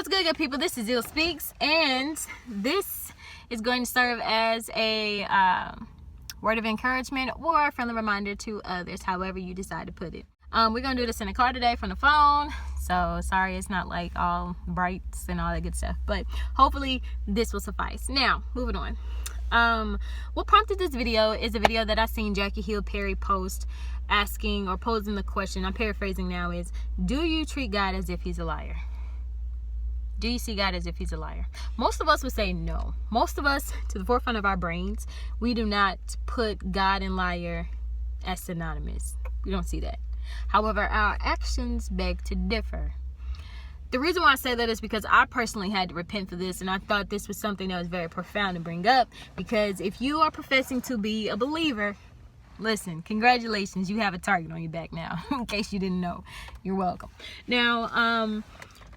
What's good, good people? This is Zill Speaks, and this is going to serve as a word of encouragement or a friendly reminder to others, however you decide to put it. We're going to do this in the car today from the phone, so sorry it's not like all brights and all that good stuff, but hopefully this will suffice. Now, moving on. What prompted this video is a video that I seen Jackie Hill Perry post asking or posing the question, I'm paraphrasing now, is, do you treat God as if he's a liar? Do you see God as if he's a liar? Most of us would say no. Most of us, to the forefront of our brains, we do not put God and liar as synonymous. We don't see that. However, our actions beg to differ. The reason why I say that is because I personally had to repent for this, and I thought this was something that was very profound to bring up, because if you are professing to be a believer, listen, congratulations, you have a target on your back now, in case you didn't know. You're welcome. Now,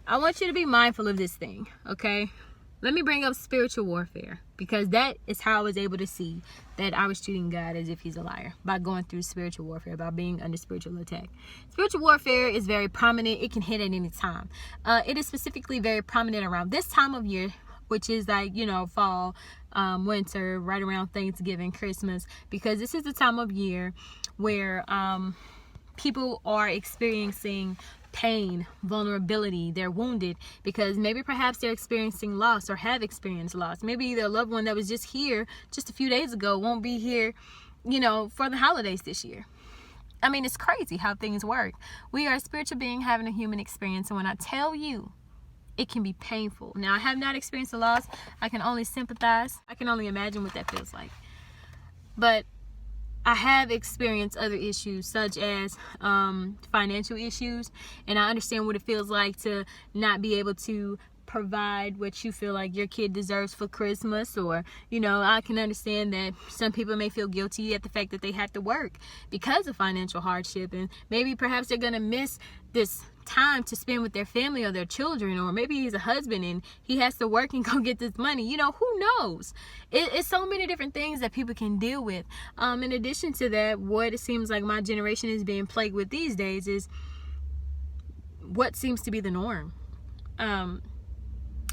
I want you to be mindful of this thing, okay? Let me bring up spiritual warfare, because that is how I was able to see that I was treating God as if he's a liar, by going through spiritual warfare, by being under spiritual attack. Spiritual warfare is very prominent. It can hit at any time. It is specifically very prominent around this time of year, which is like, you know, fall, winter, right around Thanksgiving, Christmas, because this is the time of year where people are experiencing pain, vulnerability, they're wounded because maybe perhaps they're experiencing loss or have experienced loss. Maybe their loved one that was just here just a few days ago won't be here, you know, for the holidays this year. I mean, it's crazy how things work. We are a spiritual being having a human experience, and when I tell you, it can be painful. Now, I have not experienced a loss. I can only sympathize. I can only imagine what that feels like. But I have experienced other issues, such as financial issues, and I understand what it feels like to not be able to provide what you feel like your kid deserves for Christmas, or, you know, I can understand that some people may feel guilty at the fact that they have to work because of financial hardship, and maybe perhaps they're going to miss this time to spend with their family or their children, or maybe he's a husband and he has to work and go get this money. You know, who knows? It's so many different things that people can deal with. In addition to that, what it seems like my generation is being plagued with these days is what seems to be the norm.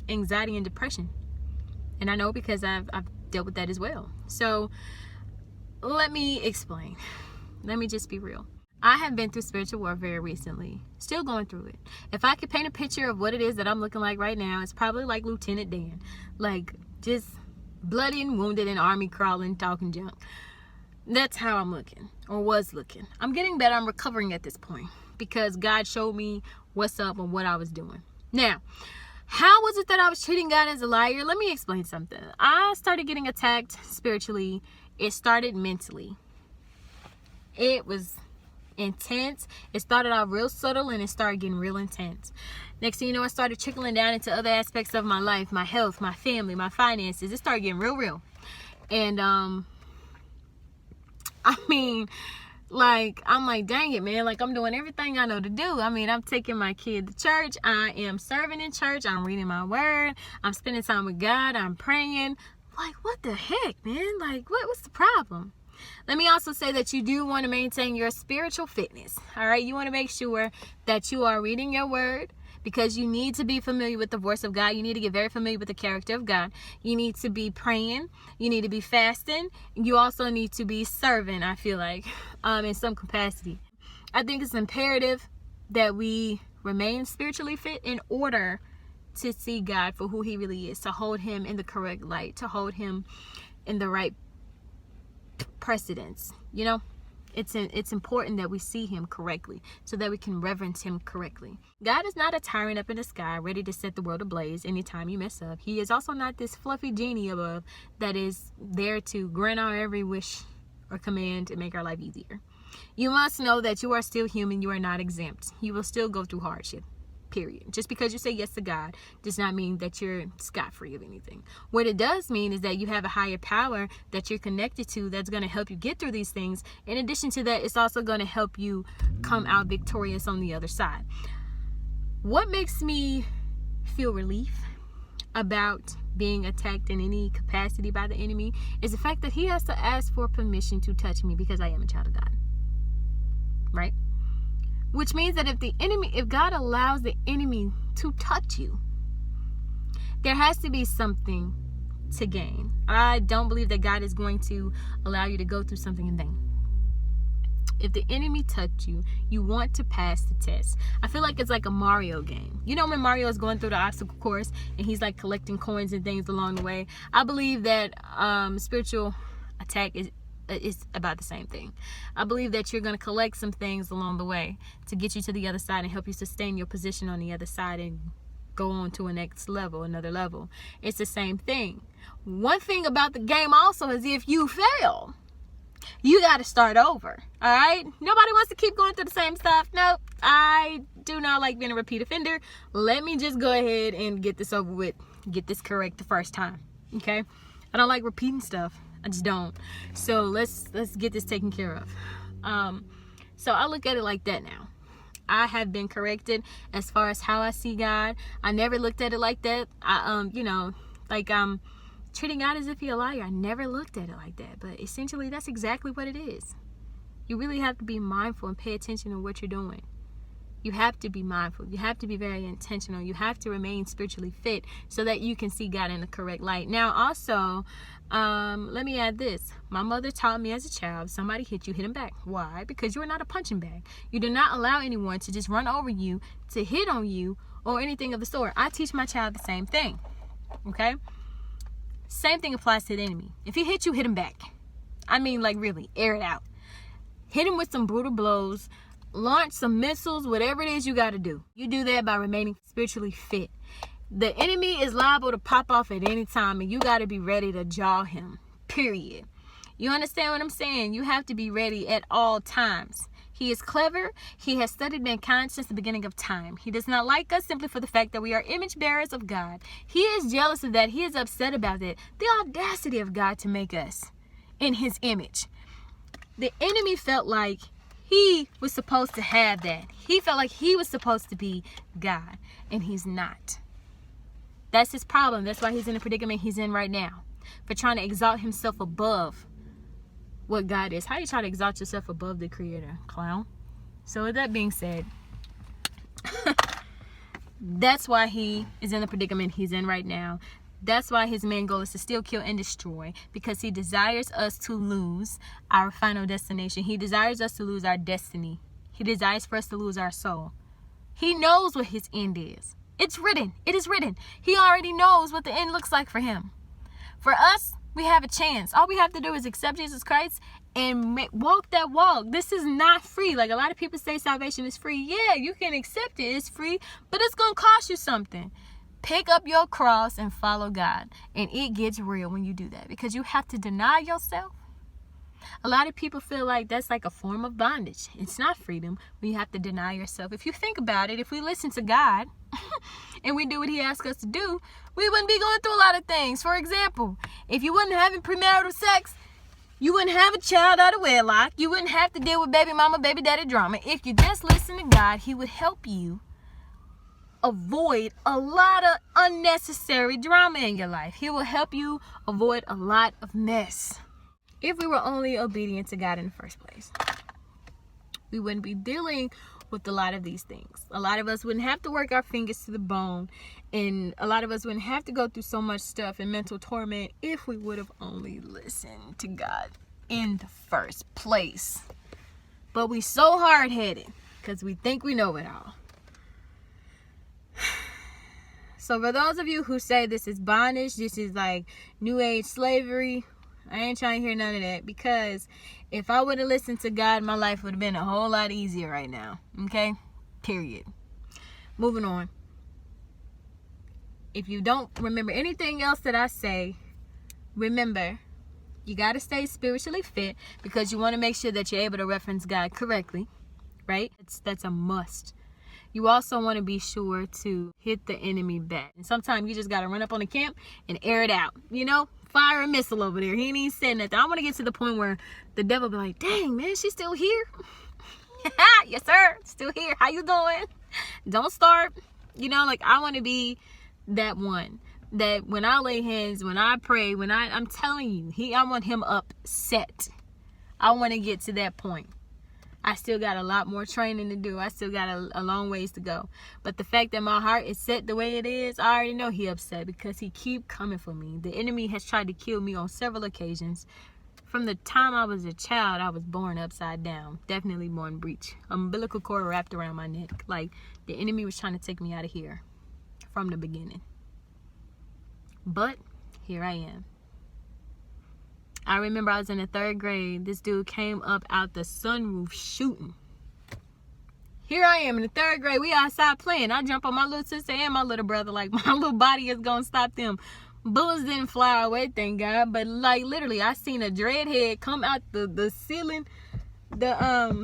Anxiety and depression. And I know because I've dealt with that as well. So let me explain. Let me just be real. I have been through spiritual warfare recently. Still going through it. If I could paint a picture of what it is that I'm looking like right now, it's probably like Lieutenant Dan. Like, just bloody and wounded and army crawling, talking junk. That's how I'm looking, or was looking. I'm getting better. I'm recovering at this point, because God showed me what's up and what I was doing. Now, how was it that I was treating God as a liar? Let me explain something. I started getting attacked spiritually. It started mentally. It was intense. It started out real subtle, and it started getting real intense. Next thing you know, it started trickling down into other aspects of my life, my health, my family, my finances. It started getting real. And I mean, like, I'm like, dang it, man. Like, I'm doing everything I know to do. I mean, I'm taking my kid to church. I am serving in church. I'm reading my word. I'm spending time with God. I'm praying. Like, what the heck, man? Like, what's the problem? Let me also say that you do want to maintain your spiritual fitness. All right. You want to make sure that you are reading your word, because you need to be familiar with the voice of God. You need to get very familiar with the character of God. You need to be praying. You need to be fasting. You also need to be serving, I feel like, in some capacity. I think it's imperative that we remain spiritually fit in order to see God for who he really is, to hold him in the correct light, to hold him in the right precedence. You know, it's important that we see him correctly so that we can reverence him correctly. God is not a tyrant up in the sky ready to set the world ablaze anytime you mess up. He is also not this fluffy genie above that is there to grant our every wish or command and make our life easier. You must know that you are still human. You are not exempt. You will still go through hardship. Period. Just because you say yes to God does not mean that you're scot-free of anything. What it does mean is that you have a higher power that you're connected to that's going to help you get through these things. In addition to that, it's also going to help you come out victorious on the other side. What makes me feel relief about being attacked in any capacity by the enemy is the fact that he has to ask for permission to touch me, because I am a child of God. Right? Which means that if God allows the enemy to touch you, There has to be something to gain. I don't believe that God is going to allow you to go through something in vain. If the enemy touched you, you want to pass the test. I feel like it's like a Mario game. You know when Mario is going through the obstacle course and he's like collecting coins and things along the way? I believe that spiritual attack is about the same thing. I believe that you're going to collect some things along the way to get you to the other side and help you sustain your position on the other side and go on to a next level, another level. It's the same thing. One thing about the game also is if you fail, you got to start over. All right? Nobody wants to keep going through the same stuff. Nope. I do not like being a repeat offender. Let me just go ahead and get this over with. Get this correct the first time. Okay? I don't like repeating stuff. I just don't. So let's get this taken care of. So I look at it like that now. I have been corrected as far as how I see God. I never looked at it like that. Treating God as if he's a liar. I never looked at it like that. But essentially, that's exactly what it is. You really have to be mindful and pay attention to what you're doing. You have to be mindful. You have to be very intentional. You have to remain spiritually fit so that you can see God in the correct light. Now, also, let me add this. My mother taught me as a child, somebody hit you, hit him back. Why? Because you are not a punching bag. You do not allow anyone to just run over you, to hit on you, or anything of the sort. I teach my child the same thing. Okay? Same thing applies to the enemy. If he hits you, hit him back. I mean, like really, air it out. Hit him with some brutal blows. Launch some missiles, whatever it is you got to do. You do that by remaining spiritually fit. The enemy is liable to pop off at any time, and you got to be ready to jaw him, period. You understand what I'm saying? You have to be ready at all times. He is clever. He has studied mankind since the beginning of time. He does not like us simply for the fact that we are image bearers of God. He is jealous of that. He is upset about it. The audacity of God to make us in his image. The enemy felt like he was supposed to have that. He felt like he was supposed to be God, and he's not. That's his problem. That's why he's in the predicament he's in right now, for trying to exalt himself above what God is. How do you try to exalt yourself above the Creator, clown? So with that being said, that's why he is in the predicament he's in right now. That's why his main goal is to steal, kill, and destroy, because he desires us to lose our final destination. He desires us to lose our destiny. He desires for us to lose our soul. He knows what his end is. It's written. It is written. He already knows what the end looks like for him. For us, we have a chance. All we have to do is accept Jesus Christ and walk that walk. This is not free. Like a lot of people say salvation is free. Yeah, you can accept it. It's free, but it's going to cost you something. Pick up your cross and follow God. And it gets real when you do that, because you have to deny yourself. A lot of people feel like that's like a form of bondage. It's not freedom when you have to deny yourself. If you think about it, if we listen to God and we do what he asks us to do, we wouldn't be going through a lot of things. For example, if you wasn't having premarital sex, you wouldn't have a child out of wedlock. You wouldn't have to deal with baby mama, baby daddy drama. If you just listen to God, he would help you avoid a lot of unnecessary drama in your life. He will help you avoid a lot of mess. If we were only obedient to God in the first place, we wouldn't be dealing with a lot of these things. A lot of us wouldn't have to work our fingers to the bone, and a lot of us wouldn't have to go through so much stuff and mental torment if we would have only listened to God in the first place. But we so hard-headed because we think we know it all. So for those of you who say this is bondage, this is like new age slavery, I ain't trying to hear none of that, because if I would have listened to God, my life would have been a whole lot easier right now. Okay? Period. Moving on. If you don't remember anything else that I say, remember, you got to stay spiritually fit, because you want to make sure that you're able to reference God correctly, right? That's a must. You also want to be sure to hit the enemy back. And sometimes you just got to run up on the camp and air it out. You know, fire a missile over there. He ain't even said nothing. I want to get to the point where the devil be like, dang, man, she's still here? Yes, sir. Still here. How you doing? Don't start. You know, like I want to be that one that when I lay hands, when I pray, when I'm telling you, I want him upset. I want to get to that point. I still got a lot more training to do. I still got a long ways to go. But the fact that my heart is set the way it is, I already know he upset because he keep coming for me. The enemy has tried to kill me on several occasions. From the time I was a child, I was born upside down. Definitely born breech. Umbilical cord wrapped around my neck. Like, the enemy was trying to take me out of here from the beginning. But here I am. I remember I was in the 3rd grade. This dude came up out the sunroof shooting. Here I am in the 3rd grade. We outside playing. I jump on my little sister and my little brother. Like, my little body is going to stop them. Bullets didn't fly away, thank God. But, like, literally, I seen a dreadhead come out the ceiling, the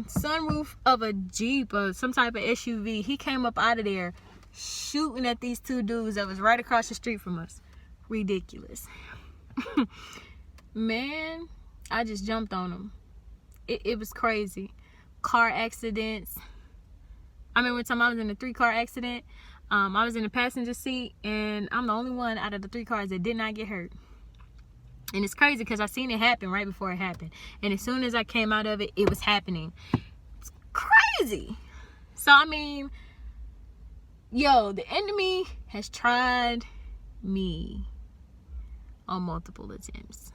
sunroof of a Jeep or some type of SUV. He came up out of there shooting at these 2 dudes that was right across the street from us. Ridiculous. Man, I just jumped on them. It was crazy. Car accidents. I remember one time I was in a 3-car accident. I was in the passenger seat, and I'm the only one out of the 3 cars that did not get hurt. And it's crazy because I seen it happen right before it happened. And as soon as I came out of it, it was happening. It's crazy. So, I mean, yo, the enemy has tried me on multiple attempts.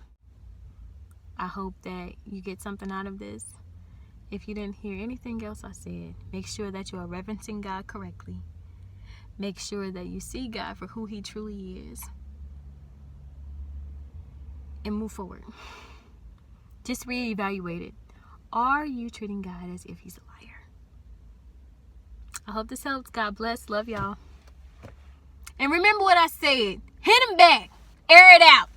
I hope that you get something out of this. If you didn't hear anything else I said, make sure that you are reverencing God correctly. Make sure that you see God for who he truly is. And move forward. Just reevaluate it. Are you treating God as if he's a liar? I hope this helps. God bless. Love y'all. And remember what I said. Hit him back. Air it out.